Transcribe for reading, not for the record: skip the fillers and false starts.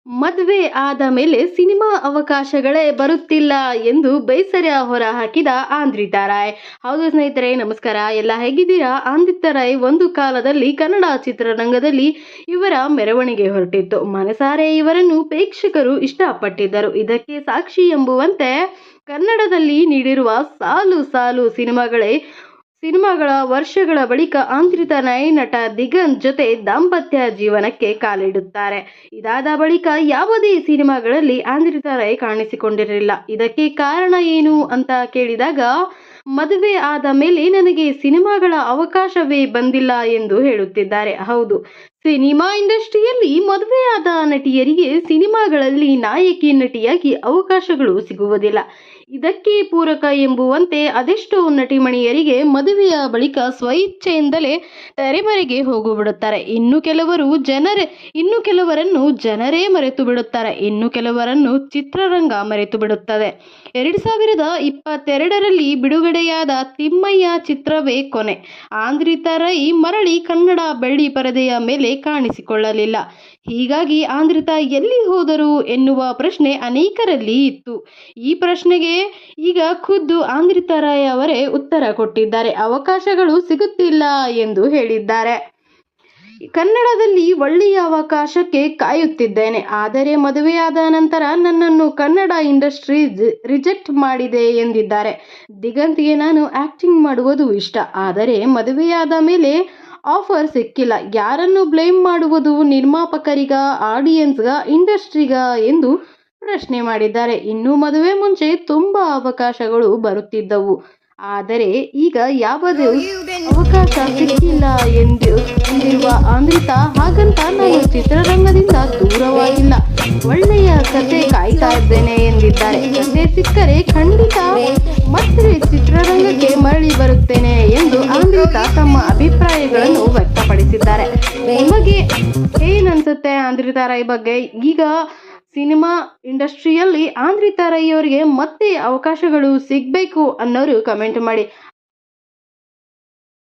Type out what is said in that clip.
ಮದುವೆ ಆದ ಮೇಲೆ ಸಿನಿಮಾ ಅವಕಾಶಗಳೇ ಬರುತ್ತಿಲ್ಲ ಎಂದು ಬೇಸರ ಹೊರಹಾಕಿದ ಆಂದ್ರಿತಾ ರಾಯ್. ಹೌದು ಸ್ನೇಹಿತರೆ, ನಮಸ್ಕಾರ. ಎಲ್ಲ ಹೇಗಿದ್ದೀರಾ? ಆಂದ್ರಿತಾ ರಾಯ್ ಒಂದು ಕಾಲದಲ್ಲಿ ಕನ್ನಡ ಚಿತ್ರರಂಗದಲ್ಲಿ ಇವರ ಮೆರವಣಿಗೆ ಹೊರಟಿತ್ತು. ಮನಸಾರೆ ಇವರನ್ನು ಪ್ರೇಕ್ಷಕರು ಇಷ್ಟಪಟ್ಟಿದ್ದರು. ಇದಕ್ಕೆ ಸಾಕ್ಷಿ ಎಂಬುವಂತೆ ಕನ್ನಡದಲ್ಲಿ ನೀಡಿರುವ ಸಾಲು ಸಾಲು ಸಿನಿಮಾಗಳ ವರ್ಷಗಳ ಬಳಿಕ ಆಂದ್ರಿತಾ ರಾಯ್ ನಟ ದಿಗಂತ್ ಜೊತೆ ದಾಂಪತ್ಯ ಜೀವನಕ್ಕೆ ಕಾಲಿಡುತ್ತಾರೆ. ಇದಾದ ಬಳಿಕ ಯಾವುದೇ ಸಿನಿಮಾಗಳಲ್ಲಿ ಆಂದ್ರಿತಾ ರಾಯ್ ಕಾಣಿಸಿಕೊಂಡಿರಲಿಲ್ಲ. ಇದಕ್ಕೆ ಕಾರಣ ಏನು ಅಂತ ಕೇಳಿದಾಗ, ಮದುವೆ ಆದ ಮೇಲೆ ನನಗೆ ಸಿನಿಮಾಗಳ ಅವಕಾಶವೇ ಬಂದಿಲ್ಲ ಎಂದು ಹೇಳುತ್ತಿದ್ದಾರೆ. ಹೌದು, ಸಿನಿಮಾ ಇಂಡಸ್ಟ್ರಿಯಲ್ಲಿ ಮದುವೆಯಾದ ನಟಿಯರಿಗೆ ಸಿನಿಮಾಗಳಲ್ಲಿ ನಾಯಕಿ ನಟಿಯಾಗಿ ಅವಕಾಶಗಳು ಸಿಗುವುದಿಲ್ಲ. ಇದಕ್ಕೆ ಪೂರಕ ಎಂಬುವಂತೆ ಅದೆಷ್ಟೋ ನಟಿಮಣಿಯರಿಗೆ ಮದುವೆಯ ಬಳಿಕ ಸ್ವಇಚ್ಛೆಯಿಂದಲೇ ತೆರೆಮರೆಗೆ ಹೋಗಿಬಿಡುತ್ತಾರೆ. ಇನ್ನು ಕೆಲವರನ್ನು ಜನರೇ ಮರೆತು ಬಿಡುತ್ತಾರೆ. ಇನ್ನು ಕೆಲವರನ್ನು ಚಿತ್ರರಂಗ ಮರೆತು ಬಿಡುತ್ತದೆ. 2022ರಲ್ಲಿ ಬಿಡುಗಡೆಯಾದ ತಿಮ್ಮಯ್ಯ ಚಿತ್ರವೇ ಕೊನೆ. ಆಂದ್ರಿತಾ ರಾಯ್ ಮರಳಿ ಕನ್ನಡ ಬೆಳ್ಳಿ ಪರದೆಯ ಮೇಲೆ ಕಾಣಿಸಿಕೊಳ್ಳಲಿಲ್ಲ. ಹೀಗಾಗಿ ಆಂದ್ರಿತಾ ಎಲ್ಲಿ ಹೋದರು ಎನ್ನುವ ಪ್ರಶ್ನೆ ಅನೇಕರಲ್ಲಿ ಇತ್ತು. ಈ ಪ್ರಶ್ನೆಗೆ ಈಗ ಖುದ್ದು ಆಂದ್ರಿತಾ ರಾಯ್ ಅವರೇ ಉತ್ತರ ಕೊಟ್ಟಿದ್ದಾರೆ. ಅವಕಾಶಗಳು ಸಿಗುತ್ತಿಲ್ಲ ಎಂದು ಹೇಳಿದ್ದಾರೆ. ಕನ್ನಡದಲ್ಲಿ ಒಳ್ಳೆಯ ಅವಕಾಶಕ್ಕೆ ಕಾಯುತ್ತಿದ್ದೇನೆ. ಆದರೆ ಮದುವೆಯಾದ ನಂತರ ನನ್ನನ್ನು ಕನ್ನಡ ಇಂಡಸ್ಟ್ರಿ ರಿಜೆಕ್ಟ್ ಮಾಡಿದೆ ಎಂದಿದ್ದಾರೆ. ದಿಗಂತ್ಗೆ ನಾನು ಆಕ್ಟಿಂಗ್ ಮಾಡುವುದು ಇಷ್ಟ. ಆದರೆ ಮದುವೆಯಾದ ಮೇಲೆ ಆಫರ್ ಸಿಕ್ಕಿಲ್ಲ. ಯಾರನ್ನು ಬ್ಲೇಮ್ ಮಾಡುವುದು? ನಿರ್ಮಾಪಕರಿಗ, ಆಡಿಯನ್ಸ್ಗ, ಇಂಡಸ್ಟ್ರಿಗ ಎಂದು ಪ್ರಶ್ನೆ ಮಾಡಿದ್ದಾರೆ. ಇನ್ನು ಮದುವೆ ಮುಂಚೆ ತುಂಬಾ ಅವಕಾಶಗಳು ಬರುತ್ತಿದ್ದವು. ಆದರೆ ಈಗ ಯಾವುದೇ ಅವಕಾಶ ಸಿಕ್ಕಿಲ್ಲ ಎಂದಿರುವ ಆಂದ್ರಿತಾ, ಹಾಗಂತ ನಾನು ಚಿತ್ರರಂಗದಿಂದ ದೂರವಾಗಿಲ್ಲ, ಒಳ್ಳೆಯ ಕತೆ ಕಾಯ್ತಾ ಇದ್ದೇನೆ ಎಂದಿದ್ದಾರೆ. ಕತೆ ಸಿಕ್ಕರೆ ಖಂಡಿತ ಮತ್ತೆ ಚಿತ್ರರಂಗಕ್ಕೆ ಮರಳಿ ಬರುತ್ತೇನೆ ಎಂದು ಆಂದ್ರಿತಾ ತಮ್ಮ ಅಭಿಪ್ರಾಯಗಳನ್ನು ವ್ಯಕ್ತಪಡಿಸಿದ್ದಾರೆ. ನಿಮಗೆ ಏನನ್ಸುತ್ತೆ ಆಂದ್ರಿತಾ ರಾಯ್ ಬಗ್ಗೆ? ಈಗ ಸಿನಿಮಾ ಇಂಡಸ್ಟ್ರಿಯಲ್ಲಿ ಆಂದ್ರಿತಾ ರಾಯ್ ಅವರಿಗೆ ಮತ್ತೆ ಅವಕಾಶಗಳು ಸಿಗಬೇಕು ಅನ್ನೋರು ಕಮೆಂಟ್ ಮಾಡಿ.